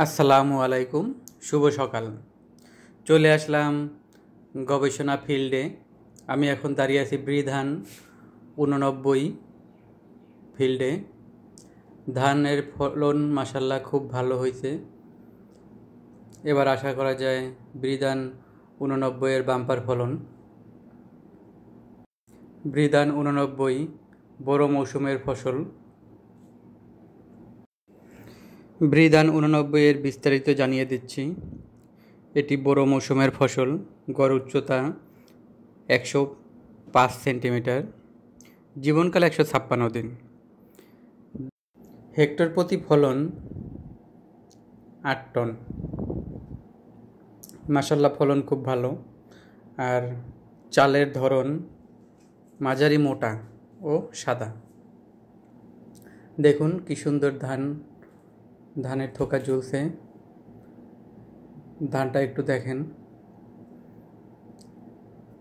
আসসালামু আলাইকুম, শুভ সকাল। চলে আসলাম গবেষণা ফিল্ডে। আমি এখন দাঁড়িয়ে আছি বৃধান 89 ফিল্ডে। ধানের ফলন মাসাল্লাহ খুব ভালো হয়েছে। এবার আশা করা যায় বৃধান 89 এর বাম্পার ফলন। বৃধান 89 বড় মৌসুমের ফসল। বৃধান 89 এর বিস্তারিত জানিয়ে দিচ্ছি। এটি বড় মৌসুমের ফসল। গড় উচ্চতা 105 সেন্টিমিটার, জীবনকাল 156 দিন, হেক্টর প্রতি ফলন 8 টন। মাসাল্লাহ ফলন খুব ভালো। আর চালের ধরন মাঝারি মোটা ও সাদা। দেখুন কি সুন্দর ধানের থোকা ঝুলছে। ধানটা একটু দেখেন,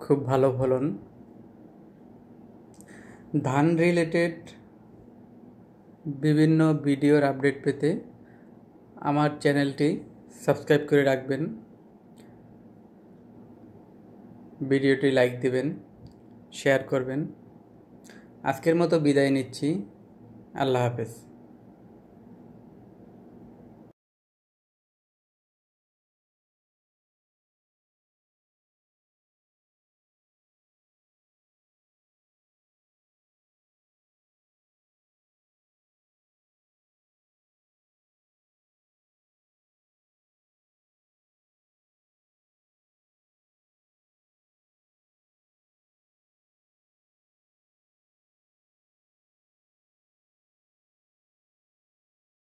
খুব ভালো ফলন। ধান রিলেটেড বিভিন্ন ভিডিওর আপডেট পেতে আমার চ্যানেলটি সাবস্ক্রাইব করে রাখবেন, ভিডিওটি লাইক দিবেন, শেয়ার করবেন। আজকের মতো বিদায় নিচ্ছি। আল্লাহ হাফেজ।